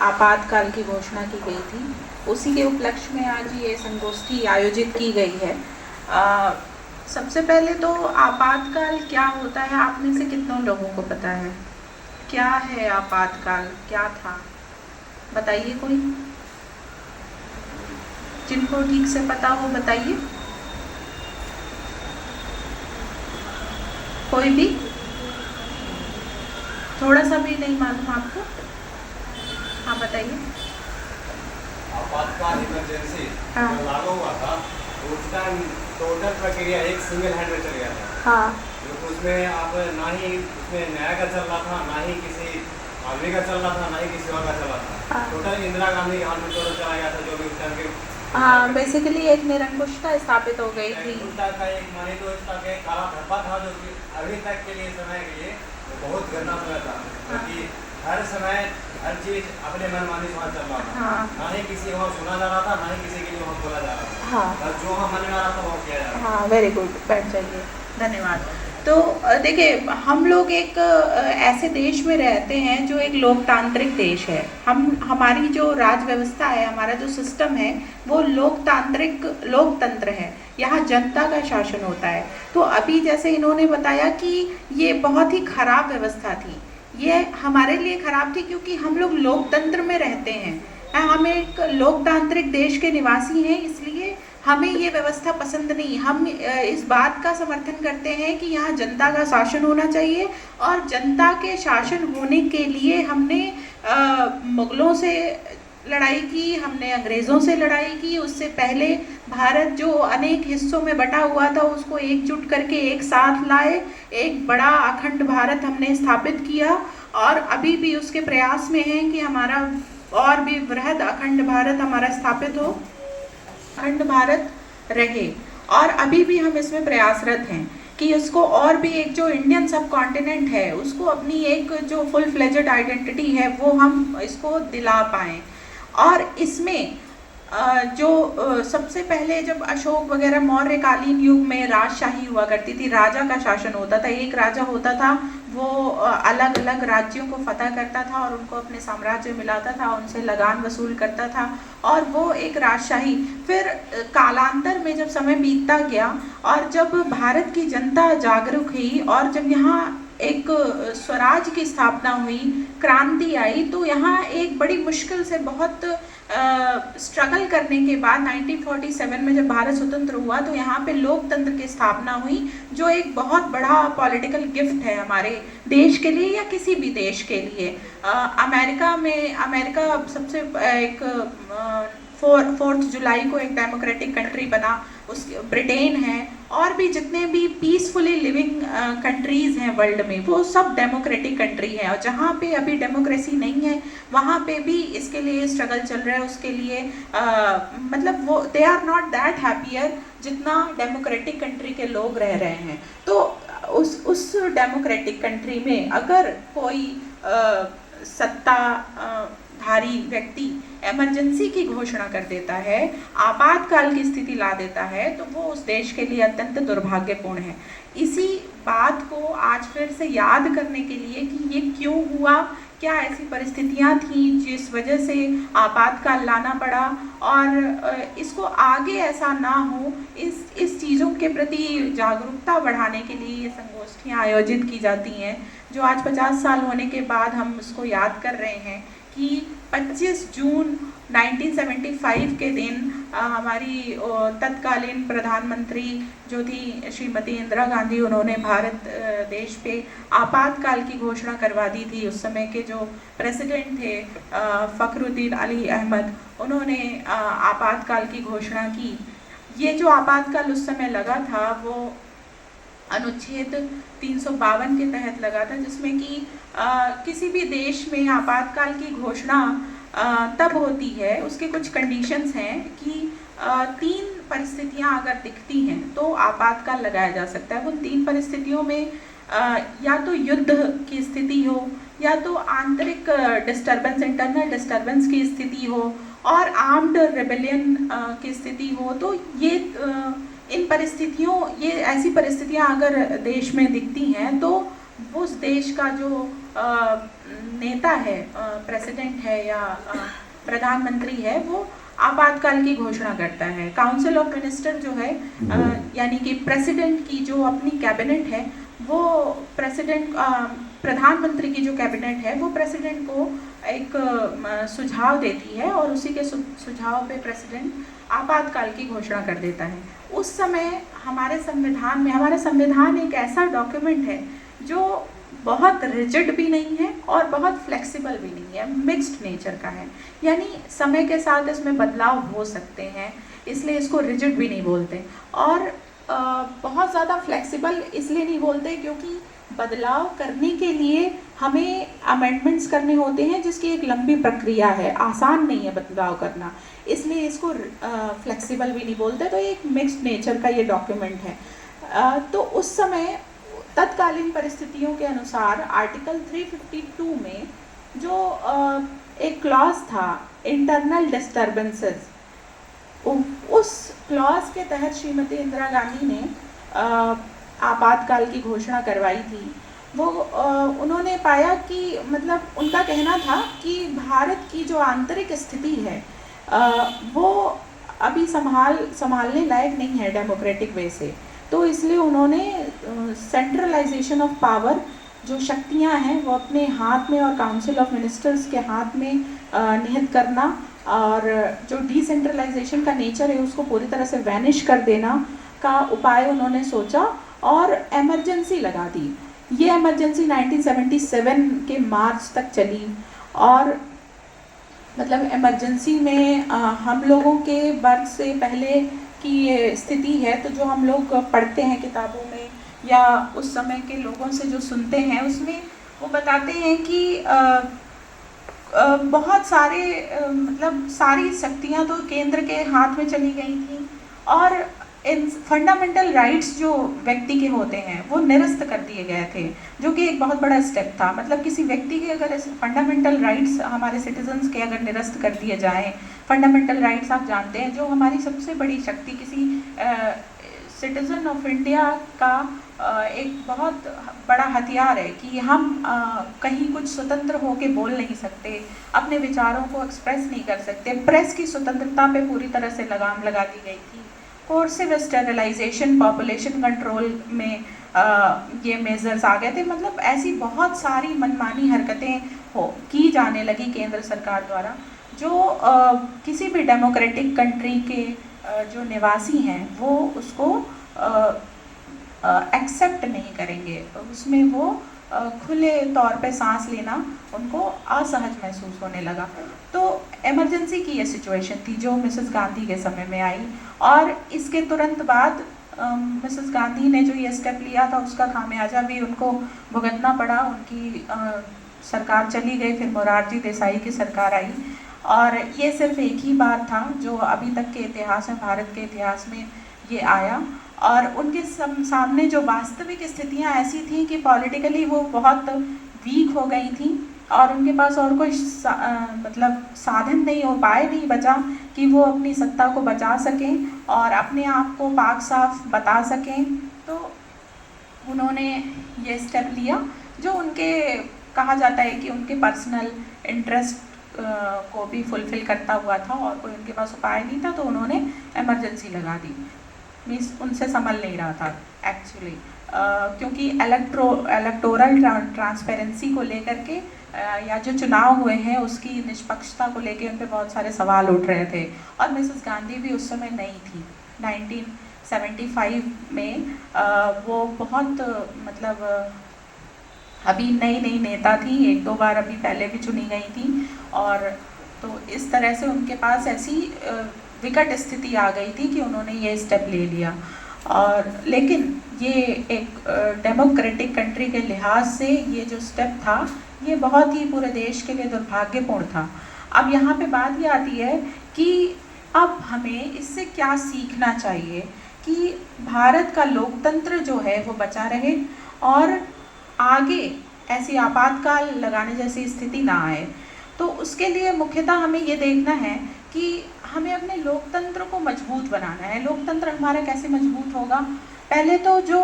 आपातकाल की घोषणा की गई थी, उसी के उपलक्ष्य में आज ये संगोष्ठी आयोजित की गई है। सबसे पहले तो आपातकाल क्या होता है, आप में से कितनों लोगों को पता है? क्या है आपातकाल, क्या था, बताइए कोई, जिनको ठीक से पता हो बताइए। कोई भी थोड़ा सा भी नहीं मालूम आपको? हाँ बताइए। आपातकाल इमरजेंसी हाँ। जो लागू हुआ था उसका टोटल प्रक्रिया एक सिंगल हैंड में चल गया था। हाँ। उसमें आप ना ही उसमें न्याय का चल रहा था, ना ही किसी आदमी का चल रहा था, ना ही किसी और का चल रहा था। हाँ। टोटल इंदिरा गांधी के हाथ में टोटल चला गया था, जो भी उस टाइम के हाँ, बेसिकली एक निरंकुशता स्थापित हो गई थी। का एक माने तो इसका एक काला धब्बा था, जो कि अभी तक के लिए समय के लिए बहुत गंदा समय था, क्योंकि हर समय हर चीज अपने मनमानी से चल रहा था। हाँ। ना ही किसी को सुना जा रहा था, ना ही किसी के लिए वहाँ बोला जा रहा था। हाँ। बस जो हम मन में आ रहा था वो किया जा रहा था। हाँ, वेरी गुड, बैठ जाइए, धन्यवाद। तो देखिए, हम लोग एक ऐसे देश में रहते हैं जो एक लोकतांत्रिक देश है। हमारी जो राज व्यवस्था है, हमारा जो सिस्टम है, वो लोकतंत्र है। यहाँ जनता का शासन होता है। तो अभी जैसे इन्होंने बताया कि ये बहुत ही खराब व्यवस्था थी, ये हमारे लिए खराब थी क्योंकि हम लोग लोकतंत्र में रहते हैं। हम एक लोकतांत्रिक देश के निवासी हैं, इसलिए हमें ये व्यवस्था पसंद नहीं। हम इस बात का समर्थन करते हैं कि यहाँ जनता का शासन होना चाहिए, और जनता के शासन होने के लिए हमने मुगलों से लड़ाई की, हमने अंग्रेज़ों से लड़ाई की। उससे पहले भारत जो अनेक हिस्सों में बटा हुआ था, उसको एकजुट करके एक साथ लाए, एक बड़ा अखंड भारत हमने स्थापित किया, और अभी भी उसके प्रयास में हैं कि हमारा और भी वृहद अखंड भारत हमारा स्थापित हो, अखंड भारत रहे। और अभी भी हम इसमें प्रयासरत हैं कि उसको और भी एक जो इंडियन सब कॉन्टिनेंट है, उसको अपनी एक जो फुल फ्लेजेड आइडेंटिटी है वो हम इसको दिला पाएँ। और इसमें जो सबसे पहले जब अशोक वगैरह मौर्यकालीन युग में राजशाही हुआ करती थी, राजा का शासन होता था, एक राजा होता था, वो अलग अलग राज्यों को फतह करता था और उनको अपने साम्राज्य मिलाता था, उनसे लगान वसूल करता था, और वो एक राजशाही। फिर कालांतर में जब समय बीतता गया और जब भारत की जनता जागरूक हुई और जब यहाँ एक स्वराज की स्थापना हुई, क्रांति आई, तो यहाँ एक बड़ी मुश्किल से बहुत स्ट्रगल करने के बाद 1947 में जब भारत स्वतंत्र हुआ, तो यहाँ पे लोकतंत्र की स्थापना हुई, जो एक बहुत बड़ा पॉलिटिकल गिफ्ट है हमारे देश के लिए या किसी भी देश के लिए। अमेरिका सबसे एक 4 जुलाई को एक डेमोक्रेटिक कंट्री बना, उस ब्रिटेन है, और भी जितने भी पीसफुली लिविंग कंट्रीज़ हैं वर्ल्ड में, वो सब डेमोक्रेटिक कंट्री हैं। और जहाँ पे अभी डेमोक्रेसी नहीं है, वहाँ पे भी इसके लिए स्ट्रगल चल रहा है, उसके लिए मतलब वो they are not that happier जितना डेमोक्रेटिक कंट्री के लोग रह रहे हैं। तो उस डेमोक्रेटिक कंट्री में अगर कोई सत्ताधारी व्यक्ति इमरजेंसी की घोषणा कर देता है, आपातकाल की स्थिति ला देता है, तो वो उस देश के लिए अत्यंत दुर्भाग्यपूर्ण है। इसी बात को आज फिर से याद करने के लिए कि ये क्यों हुआ, क्या ऐसी परिस्थितियाँ थीं जिस वजह से आपातकाल लाना पड़ा, और इसको आगे ऐसा ना हो, इस चीज़ों के प्रति जागरूकता बढ़ाने के लिए ये संगोष्ठियाँ आयोजित की जाती हैं, जो आज 50 साल होने के बाद हम उसको याद कर रहे हैं कि 25 जून 1975 के दिन हमारी तत्कालीन प्रधानमंत्री जो थी श्रीमती इंदिरा गांधी, उन्होंने भारत देश पे आपातकाल की घोषणा करवा दी थी। उस समय के जो प्रेसिडेंट थे फ़खरुद्दीन अली अहमद, उन्होंने आपातकाल की घोषणा की। ये जो आपातकाल उस समय लगा था, वो अनुच्छेद 352 के तहत लगा था, जिसमें कि किसी भी देश में आपातकाल की घोषणा तब होती है, उसके कुछ कंडीशंस हैं कि 3 परिस्थितियां अगर दिखती हैं तो आपातकाल लगाया जा सकता है। उन 3 परिस्थितियों में या तो युद्ध की स्थिति हो, या तो आंतरिक डिस्टर्बेंस, इंटरनल डिस्टर्बेंस की स्थिति हो, और आर्म्ड रेबेलियन की स्थिति हो। तो ये ऐसी परिस्थितियां अगर देश में दिखती हैं, तो उस देश का जो नेता है, प्रेसिडेंट है या प्रधानमंत्री है, वो आपातकाल की घोषणा करता है। काउंसिल ऑफ मिनिस्टर जो है, यानी कि प्रेसिडेंट की जो अपनी कैबिनेट है, वो प्रधानमंत्री की जो कैबिनेट है वो प्रेसिडेंट को एक सुझाव देती है और उसी के सुझाव पे प्रेसिडेंट आपातकाल की घोषणा कर देता है। उस समय हमारा संविधान एक ऐसा डॉक्यूमेंट है जो बहुत रिजिड भी नहीं है और बहुत फ्लेक्सिबल भी नहीं है, मिक्स्ड नेचर का है। यानी समय के साथ इसमें बदलाव हो सकते हैं, इसलिए इसको रिजिड भी नहीं बोलते। और बहुत ज़्यादा फ्लेक्सिबल इसलिए नहीं बोलते क्योंकि बदलाव करने के लिए हमें अमेंडमेंट्स करने होते हैं, जिसकी एक लंबी प्रक्रिया है, आसान नहीं है बदलाव करना, इसलिए इसको फ्लेक्सिबल भी नहीं बोलते। तो एक मिक्स्ड नेचर का ये डॉक्यूमेंट है। तो उस समय तत्कालीन परिस्थितियों के अनुसार आर्टिकल 352 में जो एक क्लॉज था, इंटरनल डिस्टर्बेंसेस, उस क्लॉज के तहत श्रीमती इंदिरा गांधी ने आपातकाल की घोषणा करवाई थी। वो उन्होंने पाया कि मतलब उनका कहना था कि भारत की जो आंतरिक स्थिति है वो अभी संभालने लायक नहीं है डेमोक्रेटिक वे से। तो इसलिए उन्होंने सेंट्रलाइजेशन ऑफ पावर, जो शक्तियां हैं वो अपने हाथ में और काउंसिल ऑफ मिनिस्टर्स के हाथ में निहित करना, और जो डिसेंट्रलाइजेशन का नेचर है उसको पूरी तरह से वैनिश कर देना का उपाय उन्होंने सोचा और इमरजेंसी लगा दी। ये इमरजेंसी 1977 के मार्च तक चली। और मतलब इमरजेंसी में हम लोगों के बर्थ से पहले की ये स्थिति है, तो जो हम लोग पढ़ते हैं किताबों में या उस समय के लोगों से जो सुनते हैं उसमें वो बताते हैं कि बहुत सारे मतलब सारी शक्तियां तो केंद्र के हाथ में चली गई थी और इन फंडामेंटल राइट्स जो व्यक्ति के होते हैं वो निरस्त कर दिए गए थे, जो कि एक बहुत बड़ा स्टेप था। मतलब किसी व्यक्ति के अगर फंडामेंटल राइट्स हमारे सिटीजन्स के अगर निरस्त कर दिए जाएं, फंडामेंटल राइट्स आप जानते हैं जो हमारी सबसे बड़ी शक्ति किसी सिटीजन ऑफ इंडिया का एक बहुत बड़ा हथियार है कि हम कहीं कुछ स्वतंत्र होकर बोल नहीं सकते, अपने विचारों को एक्सप्रेस नहीं कर सकते। प्रेस की स्वतंत्रता पे पूरी तरह से लगाम लगा दी गई थी। कोर्सिव स्टेरिलाइजेशन, पॉपुलेशन कंट्रोल में ये मेजर्स आ गए थे। मतलब ऐसी बहुत सारी मनमानी हरकतें की जाने लगी केंद्र सरकार द्वारा, जो किसी भी डेमोक्रेटिक कंट्री के जो निवासी हैं वो उसको एक्सेप्ट नहीं करेंगे, उसमें वो खुले तौर पे सांस लेना उनको असहज महसूस होने लगा। तो इमरजेंसी की ये सिचुएशन थी जो मिसेस गांधी के समय में आई, और इसके तुरंत बाद मिसेस गांधी ने जो ये स्टेप लिया था उसका खामियाजा भी उनको भुगतना पड़ा। उनकी सरकार चली गई, फिर मोरारजी देसाई की सरकार आई, और ये सिर्फ एक ही बार था जो अभी तक के इतिहास में, भारत के इतिहास में ये आया। और उनके सामने जो वास्तविक स्थितियां ऐसी थी कि पॉलिटिकली वो बहुत वीक हो गई थी और उनके पास और कोई मतलब साधन नहीं, उपाय नहीं बचा कि वो अपनी सत्ता को बचा सकें और अपने आप को पाक साफ बता सकें। तो उन्होंने ये स्टेप लिया जो उनके कहा जाता है कि उनके पर्सनल इंटरेस्ट को भी फुलफिल करता हुआ था, और कोई उनके पास उपाय नहीं था तो उन्होंने इमरजेंसी लगा दी। मीन्स उनसे संभल नहीं रहा था एक्चुअली, क्योंकि इलेक्टोरल ट्रांसपेरेंसी को लेकर के या जो चुनाव हुए हैं उसकी निष्पक्षता को लेकर उन पर बहुत सारे सवाल उठ रहे थे। और मिसेस गांधी भी उस समय नई थी, 1975 में वो बहुत मतलब अभी नई नेता थी, एक दो बार अभी पहले भी चुनी गई थी। और तो इस तरह से उनके पास ऐसी विकट स्थिति आ गई थी कि उन्होंने ये स्टेप ले लिया। और लेकिन ये एक डेमोक्रेटिक कंट्री के लिहाज से ये जो स्टेप था ये बहुत ही पूरे देश के लिए दुर्भाग्यपूर्ण था। अब यहाँ पे बात ये आती है कि अब हमें इससे क्या सीखना चाहिए कि भारत का लोकतंत्र जो है वो बचा रहे और आगे ऐसी आपातकाल लगाने जैसी स्थिति ना आए। तो उसके लिए मुख्यतः हमें ये देखना है कि हमें अपने लोकतंत्र को मजबूत बनाना है। लोकतंत्र हमारा कैसे मजबूत होगा? पहले तो जो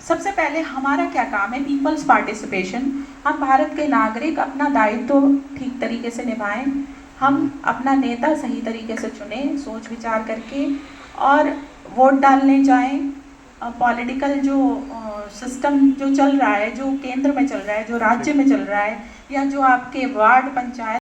सबसे पहले हमारा क्या काम है, पीपल्स पार्टिसिपेशन। हम भारत के नागरिक अपना दायित्व ठीक तरीके से निभाएं, हम अपना नेता सही तरीके से चुनें सोच विचार करके, और वोट डालने जाएं। पॉलिटिकल जो सिस्टम जो चल रहा है, जो केंद्र में चल रहा है, जो राज्य में चल रहा है, या जो आपके वार्ड पंचायत